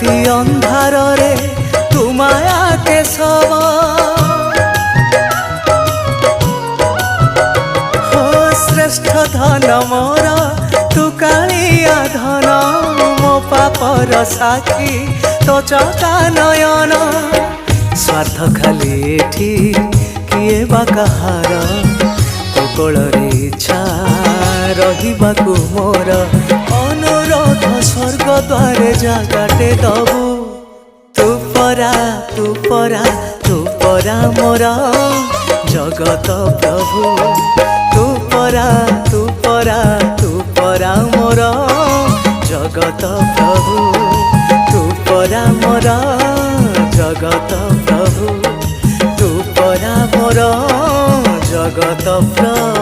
राति अंधार रे तू माया केशव हो श्रेष्ठ धन मोर तू कालिया धन मो पापर साक्षी तो चका नयन स्वार्थ खाली एठी किए बा कहार तो कोଳରେ इच्छा रहिबाकु मोर अनुरोध स्वर्ग द्वारे जागाटे दबु तू परा तू परा तू परा मोर जगत प्रभु तू परा तू परा तू परा मोर जगत प्रभु तू परा मोर जगत प्रभु तू परा मोर जगत प्रभु।